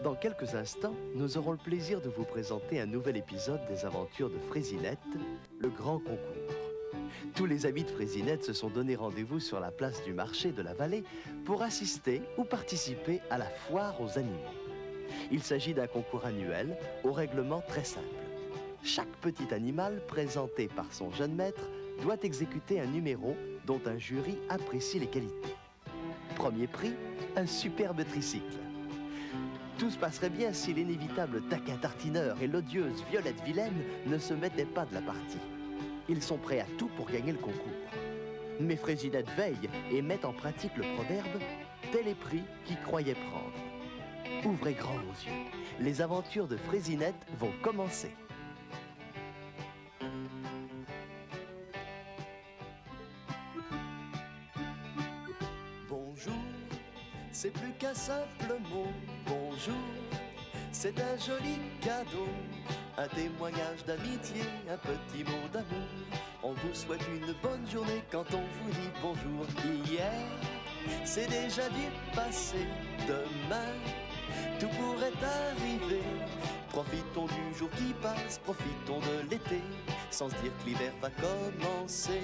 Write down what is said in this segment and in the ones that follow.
Dans quelques instants, nous aurons le plaisir de vous présenter un nouvel épisode des aventures de Fraisinette, le grand concours. Tous les amis de Fraisinette se sont donné rendez-vous sur la place du marché de la vallée pour assister ou participer à la foire aux animaux. Il s'agit d'un concours annuel au règlement très simple. Chaque petit animal présenté par son jeune maître doit exécuter un numéro dont un jury apprécie les qualités. Premier prix, un superbe tricycle. Tout se passerait bien si l'inévitable taquin tartineur et l'odieuse Violette Vilaine ne se mettaient pas de la partie. Ils sont prêts à tout pour gagner le concours. Mais Fraisinette veille et met en pratique le proverbe « tel est pris qui croyait prendre ». Ouvrez grand vos yeux. Les aventures de Fraisinette vont commencer. Bonjour, c'est plus qu'un simple mot. Bonjour, c'est un joli cadeau. Un témoignage d'amitié, un petit mot d'amour. On vous souhaite une bonne journée quand on vous dit bonjour. Hier, c'est déjà du passé. Demain, tout pourrait arriver. Profitons du jour qui passe, profitons de l'été, sans se dire que l'hiver va commencer.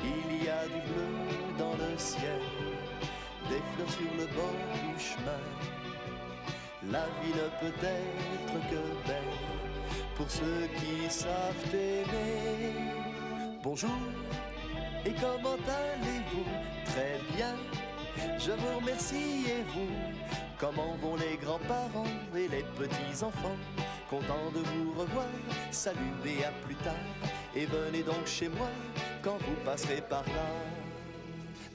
Il y a du bleu dans le ciel, des fleurs sur le bord du chemin. La vie ne peut être que belle pour ceux qui savent aimer. Bonjour, et comment allez-vous? Très bien, je vous remercie, et vous? Comment vont les grands-parents et les petits-enfants? Content de vous revoir, salut et à plus tard. Et venez donc chez moi quand vous passerez par là.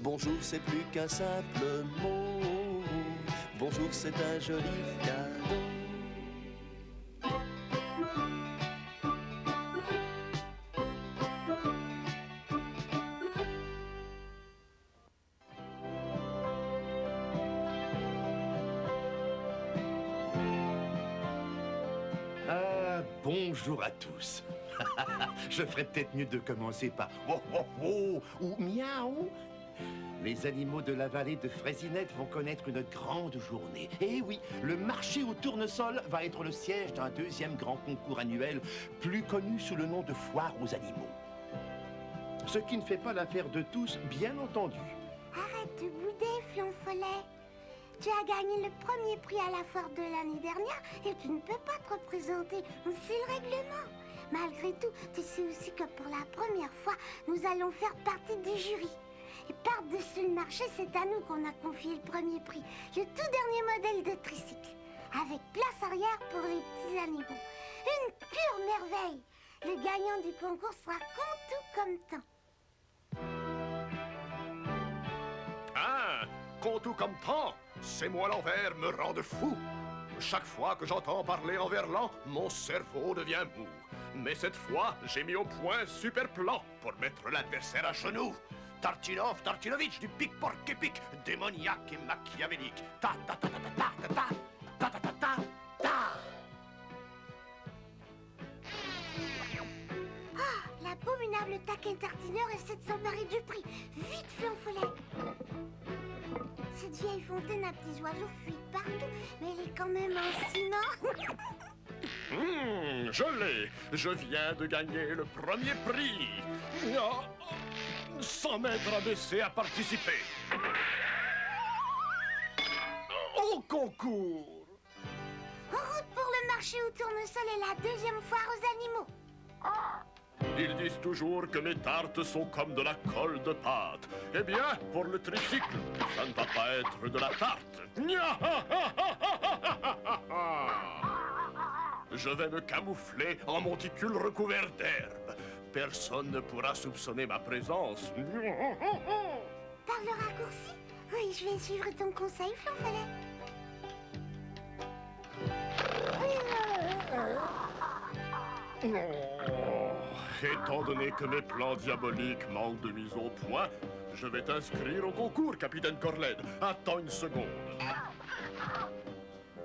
Bonjour, c'est plus qu'un simple mot. Bonjour, c'est un joli cadeau. Bonjour à tous. Je ferais peut-être mieux de commencer par oh oh oh ou miaou. Les animaux de la vallée de Fraisinette vont connaître une grande journée. Et oui, le marché au tournesol va être le siège d'un deuxième grand concours annuel, plus connu sous le nom de foire aux animaux. Ce qui ne fait pas l'affaire de tous, bien entendu. Arrête de bouder, Flonfollet. Tu as gagné le premier prix à la foire de l'année dernière et tu ne peux pas te représenter. C'est le règlement. Malgré tout, tu sais aussi que pour la première fois, nous allons faire partie du jury. Et par-dessus le marché, c'est à nous qu'on a confié le premier prix, le tout dernier modèle de tricycle, avec place arrière pour les petits animaux. Une pure merveille. Le gagnant du concours sera Contou comme temps. Ah, Contou comme temps, c'est moi l'envers me rend de fou. Chaque fois que j'entends parler en verlan, mon cerveau devient mou. Mais cette fois, j'ai mis au point un super plan pour mettre l'adversaire à genoux. Tartinov, Tartinovitch, du pic porc épique, démoniaque et machiavélique. Ta ta ta ta ta ta ta ta ta ta ta ta. Ah, l'abominable taquin tartineur essaie de s'emparer du prix. Vite, Flonfollet. Cette vieille fontaine à petits oiseaux fuit partout, mais elle est quand même en ciment. Je l'ai. Je viens de gagner le premier prix. Oh, 100 mètres abaissés à participer. Au concours. En route pour le marché au tournesol et la deuxième foire aux animaux. Ils disent toujours que mes tartes sont comme de la colle de pâte. Eh bien, pour le tricycle, ça ne va pas être de la tarte. Je vais me camoufler en monticule recouvert d'herbe. Personne ne pourra soupçonner ma présence. Par le raccourci? Oui, je vais suivre ton conseil, Flonfollet. Étant donné que mes plans diaboliques manquent de mise au point, je vais t'inscrire au concours, capitaine Corled. Attends une seconde.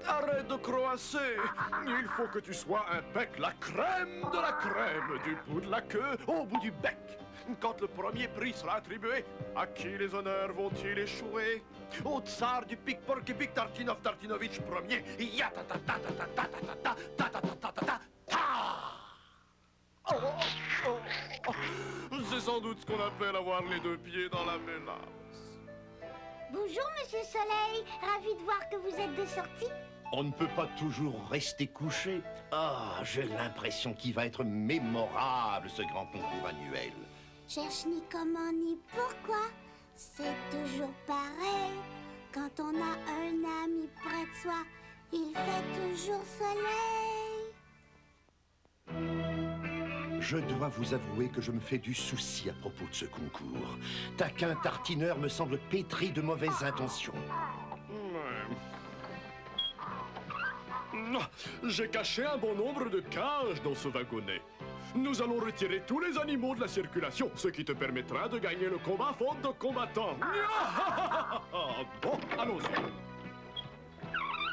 Arrête de croasser. Il faut que tu sois un bec, la crème de la crème, du bout de la queue au bout du bec. Quand le premier prix sera attribué, à qui les honneurs vont-ils échouer? Au tsar du pic-porc-épic Tartinov Tartinovitch Ier. Ya ta ta ta ta ta ta ta ta ta ta ta ta ta ta. Oh, oh, oh. C'est sans doute ce qu'on appelle avoir les deux pieds dans la mélasse. Bonjour, Monsieur Soleil. Ravi de voir que vous êtes de sortie. On ne peut pas toujours rester couché. Ah, j'ai l'impression qu'il va être mémorable, ce grand concours annuel. Cherche ni comment ni pourquoi. C'est toujours pareil. Quand on a un ami près de soi, il fait toujours soleil. Je dois vous avouer que je me fais du souci à propos de ce concours. Taquin tartineur me semble pétri de mauvaises intentions. J'ai caché un bon nombre de cages dans ce wagonnet. Nous allons retirer tous les animaux de la circulation, ce qui te permettra de gagner le combat faute de combattants. Bon, allons-y.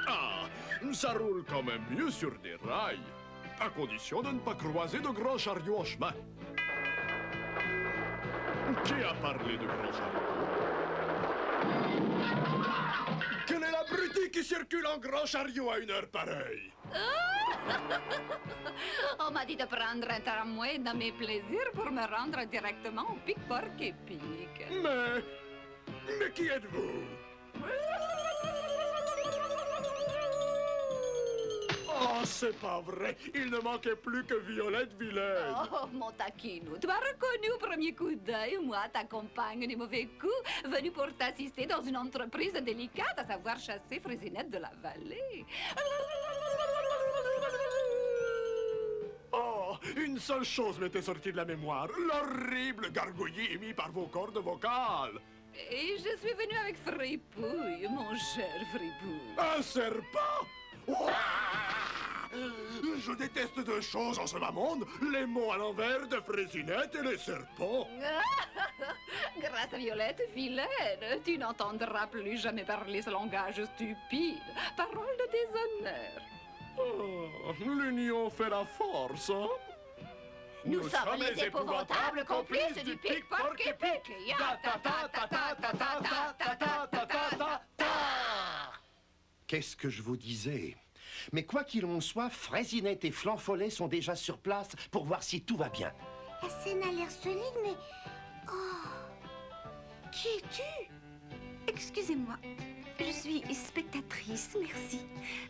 Ah, ça roule quand même mieux sur des rails, à condition de ne pas croiser de grands chariots en chemin. Qui a parlé de grands chariots? Quel est l'abruti qui circule en grand chariot à une heure pareille? On m'a dit de prendre un tramway dans mes plaisirs pour me rendre directement au pic-porc-épic. Mais qui êtes-vous? Oh, c'est pas vrai! Il ne manquait plus que Violette Vilaine! Oh, mon taquinou, tu m'as reconnu au premier coup d'œil, moi, ta compagne du mauvais coup, venue pour t'assister dans une entreprise délicate, à savoir chasser Frésinette de la vallée. Oh, une seule chose m'était sortie de la mémoire, l'horrible gargouillis émis par vos cordes vocales! Et je suis venue avec Fripouille, mon cher Fripouille. Un serpent? Ouah! Je déteste deux choses en ce bas monde, les mots à l'envers de Frésinette et les serpents. Grâce à Violette Vilaine, tu n'entendras plus jamais parler ce langage stupide. Parole de déshonneur. Oh, l'union fait la force, hein? Nous sommes les épouvantables complices du pic-porc-épic. Ya ta ta ta ta ta ta ta ta ta ta ta. Qu'est-ce que je vous disais? Mais quoi qu'il en soit, Frésinette et Flanfollet sont déjà sur place pour voir si tout va bien. La scène a l'air solide, mais... Oh! Qui es-tu? Excusez-moi, je suis spectatrice, merci.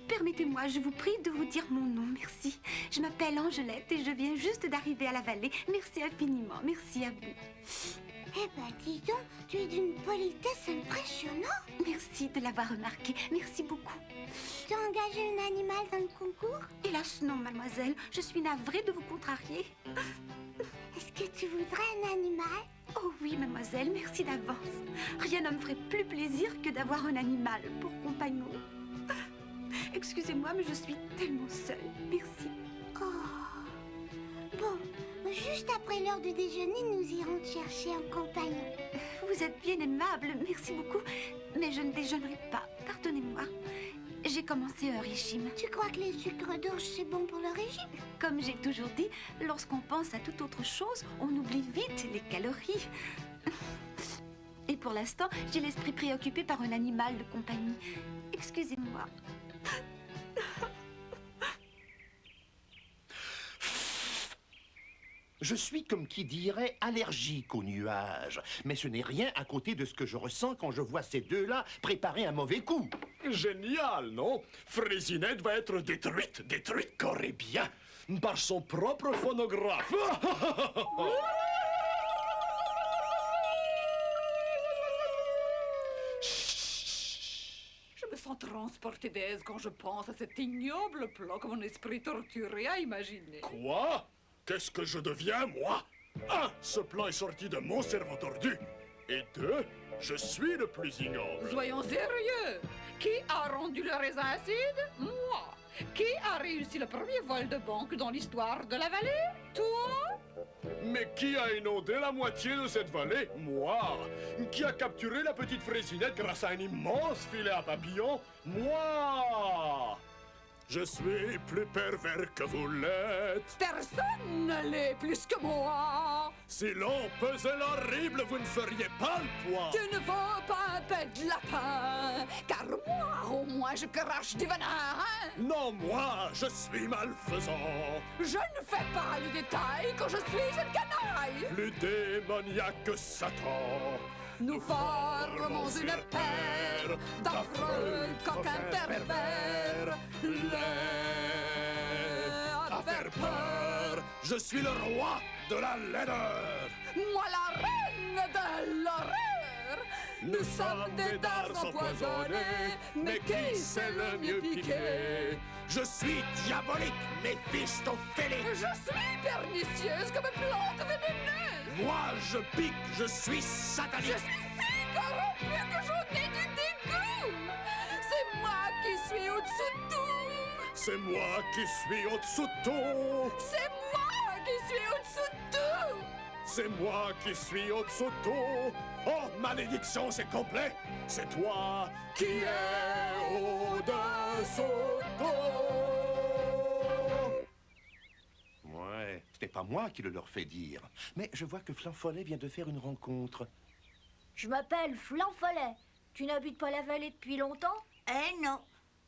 Permettez-moi, je vous prie de vous dire mon nom, merci. Je m'appelle Angelette et je viens juste d'arriver à la vallée. Merci infiniment, merci à vous. Eh ben, dis donc, tu es d'une politesse impressionnante. Merci de l'avoir remarqué, merci beaucoup. Tu as engagé un animal dans le concours? Hélas, non, mademoiselle, je suis navrée de vous contrarier. Est-ce que tu voudrais un animal? Oh oui, mademoiselle, merci d'avance. Rien ne me ferait plus plaisir que d'avoir un animal pour compagnon. Excusez-moi, mais je suis tellement seule. Merci. Oh. Bon, juste après l'heure du déjeuner, nous irons te chercher un compagnon. Vous êtes bien aimable, merci beaucoup. Mais je ne déjeunerai pas, pardonnez-moi. J'ai commencé un régime. Tu crois que les sucres d'orge, c'est bon pour le régime? Comme j'ai toujours dit, lorsqu'on pense à toute autre chose, on oublie vite les calories. Et pour l'instant, j'ai l'esprit préoccupé par un animal de compagnie. Excusez-moi. Je suis, comme qui dirait, allergique aux nuages. Mais ce n'est rien à côté de ce que je ressens quand je vois ces deux-là préparer un mauvais coup. Génial, non? Frésinette va être détruite corps et bien, par son propre phonographe. Je me sens transportée d'aise quand je pense à cet ignoble plan que mon esprit torturé a imaginé. Quoi? Qu'est-ce que je deviens, moi? 1. Ce plan est sorti de mon cerveau tordu. Et 2. Je suis le plus ignoble. Soyons sérieux. Qui a rendu le raisin acide? Moi. Qui a réussi le premier vol de banque dans l'histoire de la vallée? Toi? Mais qui a inondé la moitié de cette vallée? Moi! Qui a capturé la petite Fraisinette grâce à un immense filet à papillons? Moi! Je suis plus pervers que vous l'êtes. Personne ne l'est plus que moi. Si l'on pesait l'horrible, vous ne feriez pas le poids. Tu ne vaux pas un peu de lapin, car moi, au moins, je crache du venin. Non, moi, je suis malfaisant. Je ne fais pas le détail que je suis une canaille. Plus démoniaque que Satan. Nous formons une paire d'affreux coquins pervers. À faire peur, je suis le roi de la laideur. Moi, la reine de l'horreur. Nous sommes des dards empoisonnés, mais qui sait le mieux piquer? Je suis diabolique, Méphistophélique. Je suis pernicieuse comme une plante vénéneuse. Moi, je pique, je suis Je satanique. suis si corrompue que j'en ai du dégoût. C'est moi qui suis au-dessous de tout. C'est moi qui suis au-dessous de tout. C'est moi qui suis au-dessous de tout. C'est moi qui suis au-dessous de tout. Oh, malédiction, c'est complet. C'est toi qui es au-dessous de tout. Ouais, c'était pas moi qui le leur fait dire. Mais je vois que Flanfollet vient de faire une rencontre. Je m'appelle Flanfollet. Tu n'habites pas la vallée depuis longtemps? Eh non,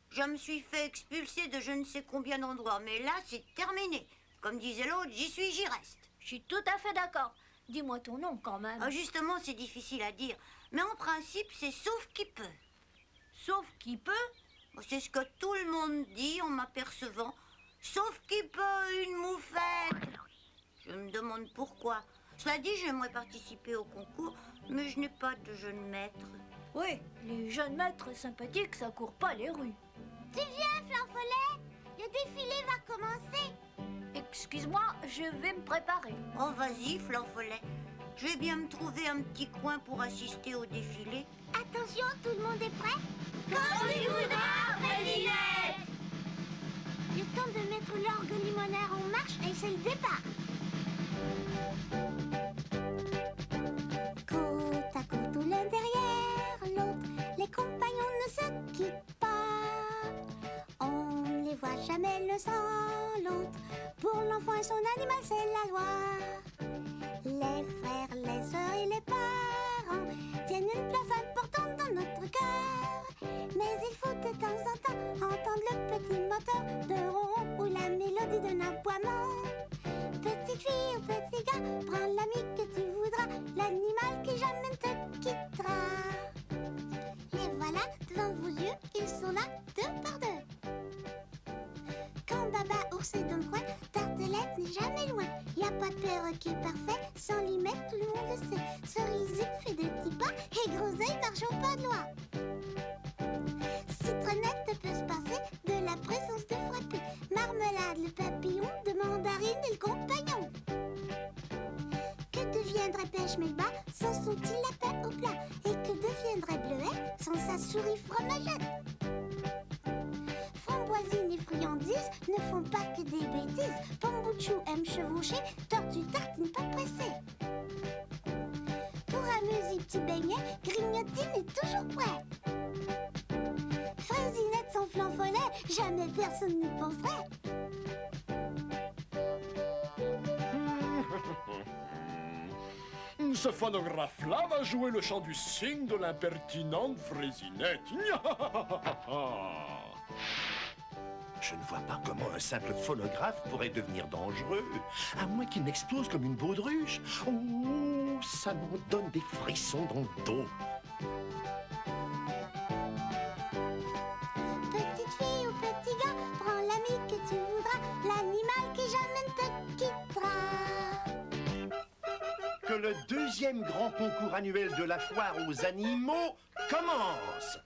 je me suis fait expulser de je ne sais combien d'endroits, mais là, c'est terminé. Comme disait l'autre, j'y suis, j'y reste. Je suis tout à fait d'accord. Dis-moi ton nom quand même. Ah, justement, c'est difficile à dire. Mais en principe, c'est sauf qui peut. Sauf qui peut. C'est ce que tout le monde dit en m'apercevant. Sauf qui peut une moufette. Je me demande pourquoi. Cela dit, j'aimerais participer au concours, mais je n'ai pas de jeune maître. Oui, les jeunes maîtres sympathiques, ça court pas les rues. Tu viens, Flanfollet? Le défilé va commencer. Excuse-moi, je vais me préparer. Oh, vas-y, Flanfollet. Je vais bien me trouver un petit coin pour assister au défilé. Attention, tout le monde est prêt? Quand tu voudras, Fraisinette! Le temps de mettre l'orgue limonaire en marche et c'est le départ. Côte à côte ou l'un derrière l'autre, les compagnons ne se quittent pas. On ne les voit jamais l'un sans l'autre. Pour l'enfant et son animal, c'est la loi. Les frères, les sœurs et les parents tiennent une place importante dans notre cœur. Mais il faut de temps en temps entendre le petit moteur de ronron ou la mélodie d'un aboiement. Petite fille ou petit gars, prends l'ami que tu voudras, l'animal qui jamais ne te quittera. Les voilà devant vos yeux, ils sont là deux par deux. Quand Baba ours est d'un coin, Tartelette n'est jamais loin. Y a pas de perroquet parfait, sans limite tout le monde le sait. Cerisine fait des petits pas et Groseille marche au pas de loi. Citronnette peut se passer de la présence de frappé. Marmelade, le papillon, de mandarine et le compagnon. Que deviendrait Pêche-Melba sans son petit lapin au plat? Et que deviendrait Bleuette sans sa souris fromagette? Framboisine et friandises ne font pas que des bêtises. Pambouchou aime chevaucher, tortue tartine pas pressée. Pour amuser petit beignet, Grignotine est toujours prêt. Fraisinette sans Flanfollet, jamais personne n'y penserait. Ce phonographe-là va jouer le chant du cygne de l'impertinente Fraisinette. Je ne vois pas comment un simple phonographe pourrait devenir dangereux, à moins qu'il n'explose comme une baudruche. Oh, ça m'en donne des frissons dans le dos. Petite fille ou petit gars, prends l'ami que tu voudras, l'animal qui jamais ne te quittera. Que le deuxième grand concours annuel de la foire aux animaux commence.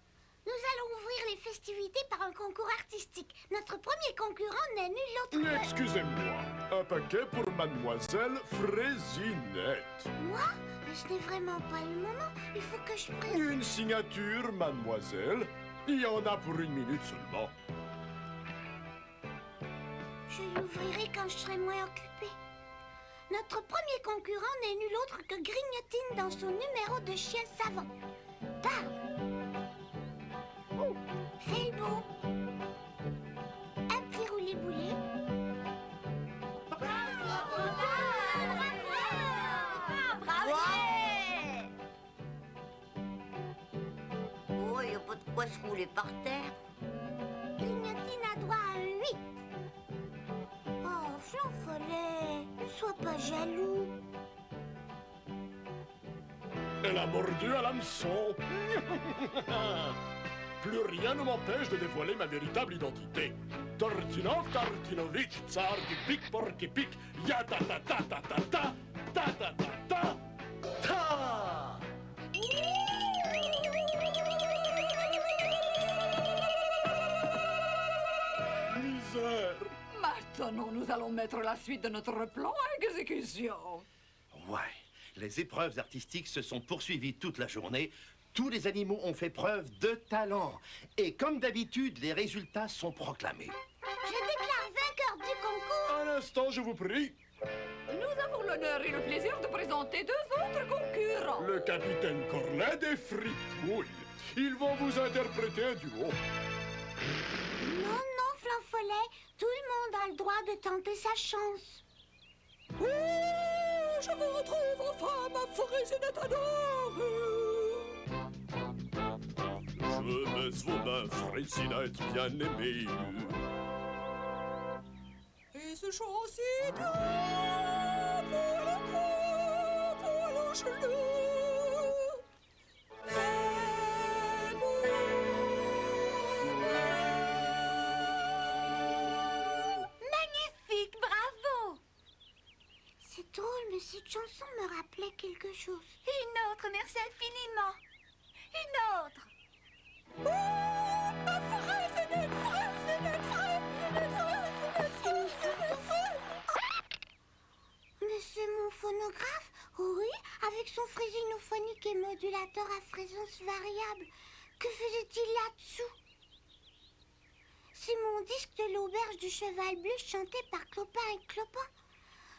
Nous allons ouvrir les festivités par un concours artistique. Notre premier concurrent n'est nul autre que... Excusez-moi, un paquet pour mademoiselle Fraisinette. Moi? Mais ce n'est vraiment pas le moment. Il faut que je prenne... Une signature, mademoiselle. Il y en a pour 1 minute seulement. Je l'ouvrirai quand je serai moins occupée. Notre premier concurrent n'est nul autre que Grignotine dans son numéro de chien savant. Parle. Fais le beau. Un petit roulé-boulé. Oh, il n'y a pas de quoi se rouler par terre. Grignotine a droit à 8. Oh, Flanfollet, ne sois pas jaloux. Elle a mordu à l'hameçon. Plus rien ne m'empêche de dévoiler ma véritable identité. Tartinov Tartinovitch, tsar du pic porc pic, ya ta ta ta ta ta ta ta ta ta ta ta. Misère. Maintenant, nous allons mettre la suite de notre plan à exécution. Ouais, les épreuves artistiques se sont poursuivies toute la journée. Tous les animaux ont fait preuve de talent. Et comme d'habitude, les résultats sont proclamés. Je déclare vainqueur du concours. Un instant, je vous prie. Nous avons l'honneur et le plaisir de présenter 2 autres concurrents. Le capitaine Cornet et Fripouille. Ils vont vous interpréter un duo. Non, non, Flanfollet, tout le monde a le droit de tenter sa chance. Oui, je vous retrouve enfin, ma Fraisinette adorée. Je baisse vos mains, Fraisinette bien-aimée. Et ce chant si doux pour le corps, pour le genou. Magnifique, bravo! C'est drôle, mais cette chanson me rappelait quelque chose. Une autre, merci infiniment. Une autre. Oh, ma Fraisinette, Fraisinette, Fraisinette, Fraisinette, Fraisinette. Mais c'est mon phonographe, oui, avec son frésinophonique et modulateur à fréquence variable. Que faisait-il là-dessous? C'est mon disque de l'auberge du cheval bleu chanté par Clopin et Clopin.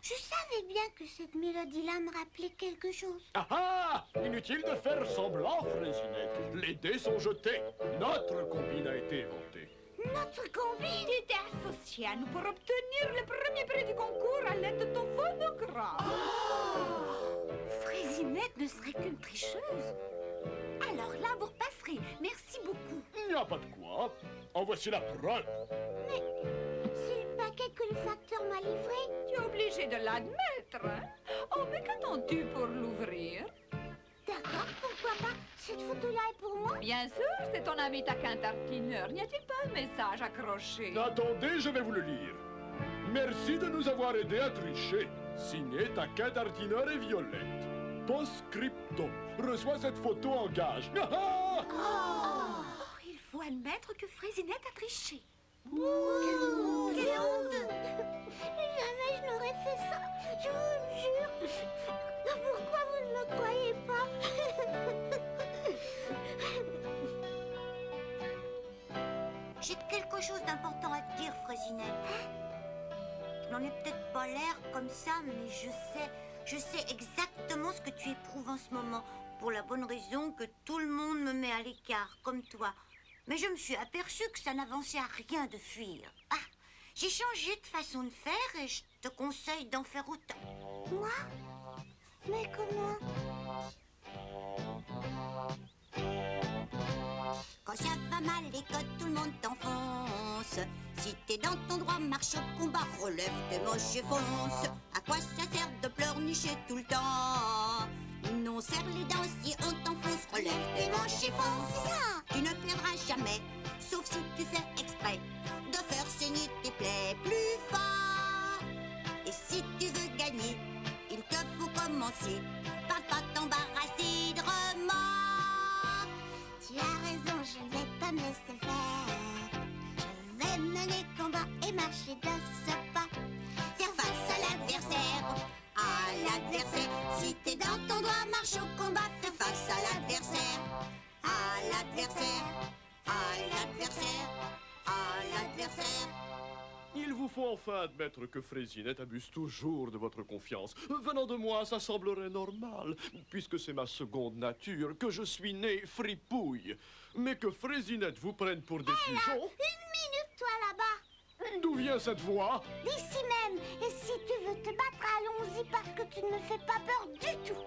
Je savais bien que cette mélodie-là me rappelait quelque chose. Ah ah! Inutile de faire semblant, Fraisinette. Les dés sont jetés. Notre combine a été inventée. Notre combine! Tu t'es associé à nous pour obtenir le premier prix du concours à l'aide de ton phonographe. Fraisinette ne serait qu'une tricheuse. Alors là, vous repasserez. Merci beaucoup. Il n'y a pas de quoi. En voici la preuve. C'est le paquet que le facteur m'a livré. Tu es obligé de l'admettre, hein? Oh, mais qu'attends-tu pour l'ouvrir? D'accord, pourquoi pas? Cette photo-là est pour moi? Bien sûr, c'est ton ami taquin tartineur. N'y a-t-il pas un message accroché? Attendez, je vais vous le lire. Merci de nous avoir aidés à tricher. Signé Taquin Tartineur et Violette. Post-scriptum. Reçois cette photo en gage. Oh, il faut admettre que Fraisinette a triché. Quelle honte! Jamais je n'aurais fait ça, je vous le jure. Pourquoi vous ne me croyez pas? J'ai quelque chose d'important à te dire, Fraisinette. Je n'en ai peut-être pas l'air comme ça, mais je sais exactement ce que tu éprouves en ce moment. Pour la bonne raison que tout le monde me met à l'écart, comme toi. Mais je me suis aperçue que ça n'avançait à rien de fuir. Ah, j'ai changé de façon de faire et je te conseille d'en faire autant. Moi? Mais comment? Quand ça va mal et que tout le monde t'enfonce, si t'es dans ton droit, marche au combat, relève tes manches et fonce. À quoi ça sert de pleurnicher tout le temps? Non, serre les dents si on t'enfonce, relève tes manches et fonce. C'est ça. Tu ne perdras jamais, sauf si tu fais exprès de faire saigner tes plaies plus fort. Et si tu veux gagner, il te faut commencer par pas t'embarrasser de remords. Tu as raison, je ne vais pas me laisser faire. Je vais mener combat et marcher de ce pas. Faire face à l'adversaire, Si t'es dans ton droit, marche au combat, fais face à l'adversaire, à l'adversaire, à l'adversaire, à l'adversaire. Il vous faut enfin admettre que Fraisinette abuse toujours de votre confiance. Venant de moi, ça semblerait normal, puisque c'est ma seconde nature, que je suis né fripouille. Mais que Fraisinette vous prenne pour des pigeons... Une minute, toi, là-bas. D'où vient cette voix? D'ici même. Et si tu veux te battre, allons-y parce que tu ne me fais pas peur du tout.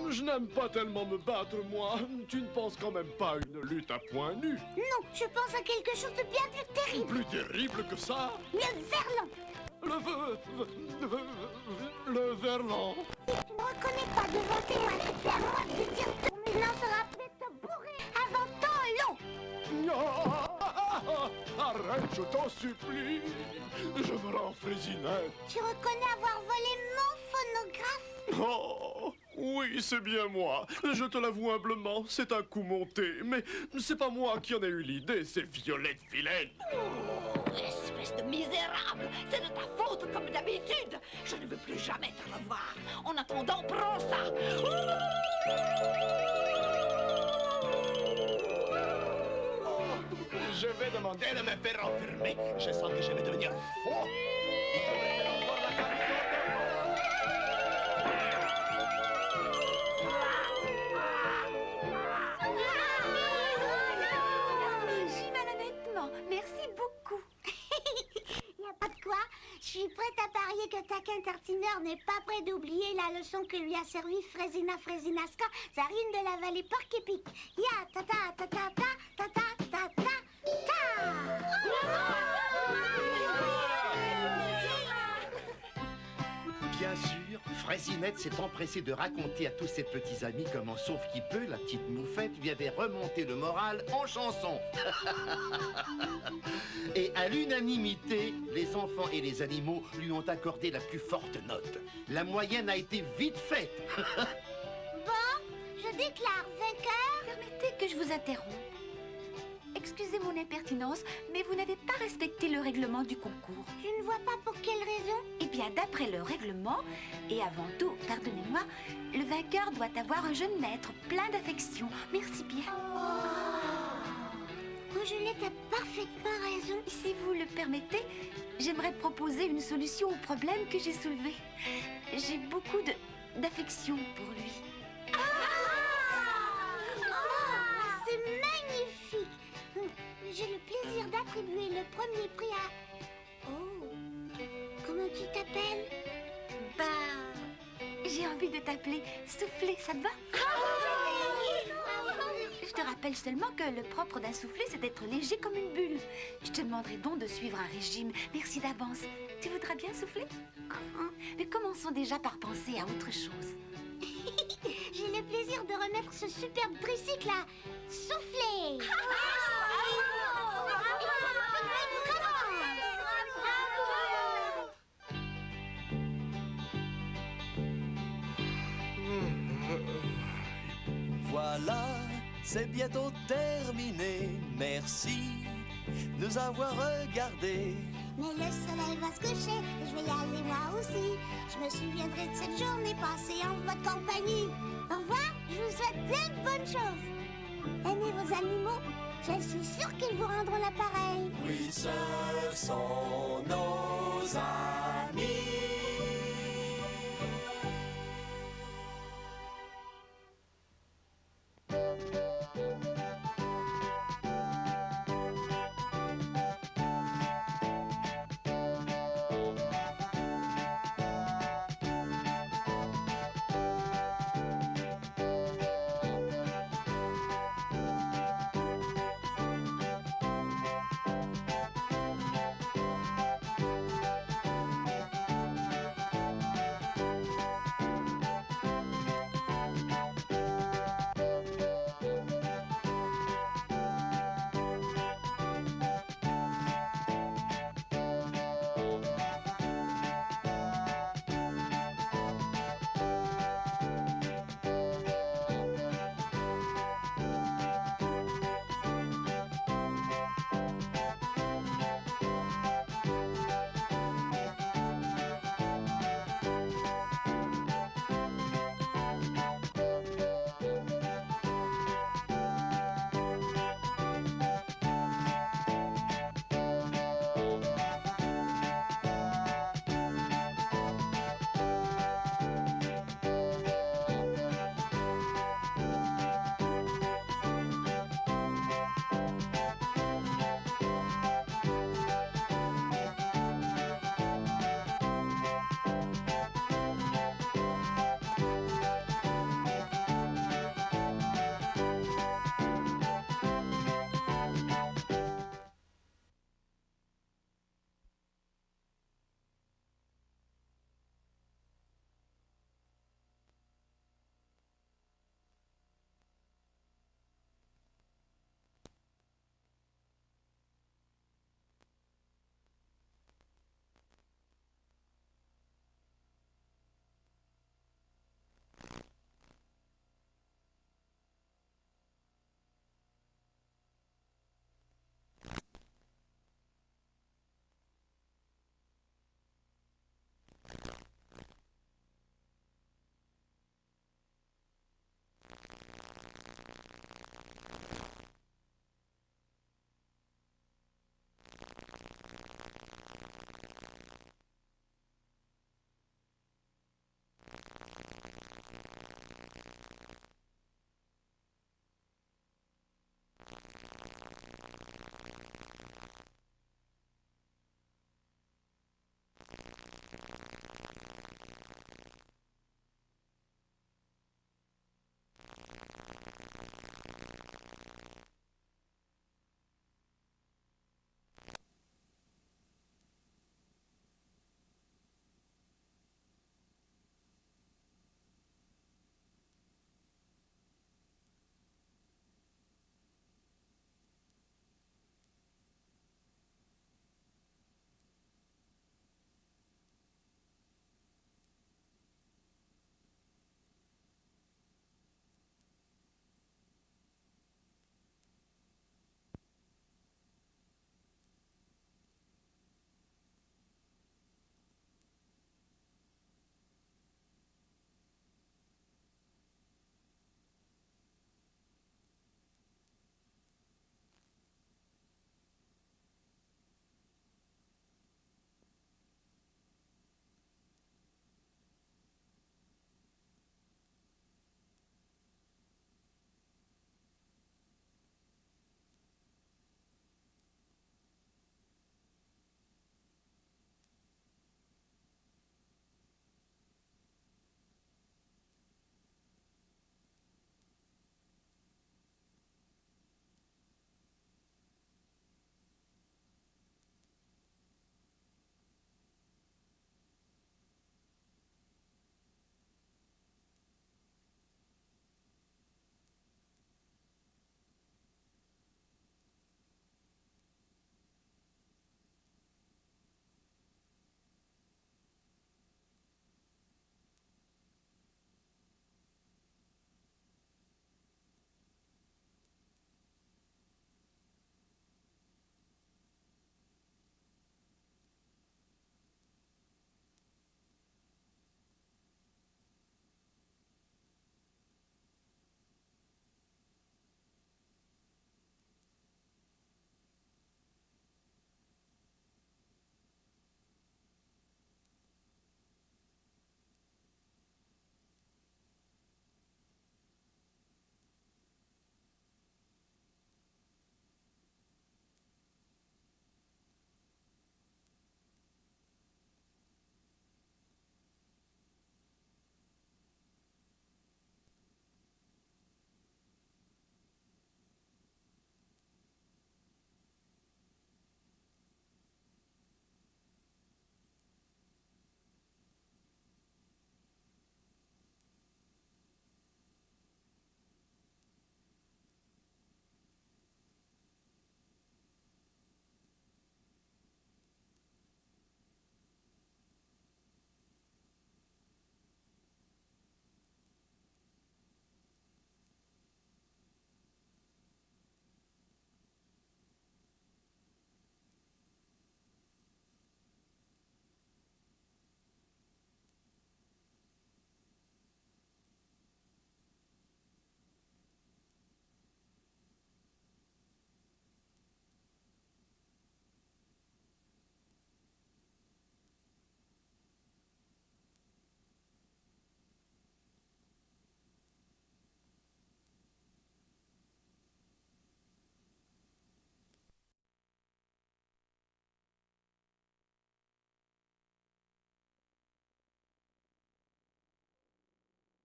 Je n'aime pas tellement me battre, moi. Tu ne penses quand même pas à une lutte à poings nus? Non, je pense à quelque chose de bien plus terrible. Plus terrible que ça? Le verlan. Le verlan. Si tu ne reconnais pas devant tes mains, c'est à moi de dire ton mélange sera prêt te bourrer avant temps long. Arrête, je t'en supplie. Je me rends Fraisinette. Tu reconnais avoir volé mon phonographe? Oh, oui, c'est bien moi. Je te l'avoue humblement, c'est un coup monté. Mais c'est pas moi qui en ai eu l'idée, c'est Violette Vilaine. Espèce de misérable! C'est de ta faute, comme d'habitude! Je ne veux plus jamais te revoir. En attendant, prends ça! Je vais demander de me faire enfermer. Je sens que je vais devenir fou. Il faudrait faire encore la capitale. J'y mal honnêtement. Merci beaucoup. Y a pas de quoi. Je suis prête à parier que Taquin Tartineur n'est pas prêt d'oublier la leçon que lui a servi Fraisina Fraisinasca, Zarine de la vallée Porc-Épic. Ya ta ta ta ta ta ta ta ta ta ta. Bien sûr, Fraisinette s'est empressée de raconter à tous ses petits amis comment, sauf qui peut, la petite moufette lui avait remonté le moral en chanson. Et à l'unanimité, les enfants et les animaux lui ont accordé la plus forte note. La moyenne a été vite faite. Bon, je déclare vainqueur. Permettez que je vous interrompe. Excusez mon impertinence, mais vous n'avez pas respecté le règlement du concours. Je ne vois pas pour quelle raison. Eh bien, d'après le règlement, et avant tout, pardonnez-moi, le vainqueur doit avoir un jeune maître plein d'affection. Merci bien. Angelette a parfaitement raison. Si vous le permettez, j'aimerais proposer une solution au problème que j'ai soulevé. J'ai beaucoup d'affection pour lui. C'est magnifique. J'ai le plaisir d'attribuer le premier prix à... Oh, comment tu t'appelles? J'ai envie de t'appeler Soufflé, ça te va? Je te rappelle seulement que le propre d'un soufflé, c'est d'être léger comme une bulle. Je te demanderai donc de suivre un régime. Merci d'avance. Tu voudras bien souffler? Mais commençons déjà par penser à autre chose. J'ai le plaisir de remettre ce superbe tricycle à Souffler. Voilà, c'est bientôt terminé. Merci de nous avoir regardés. Mais le soleil va se coucher et je vais y aller moi aussi. Je me souviendrai de cette journée passée en votre compagnie. Au revoir, je vous souhaite plein de bonnes choses. Aimez vos animaux, je suis sûre qu'ils vous rendront l'appareil. Oui, ce sont nos amis.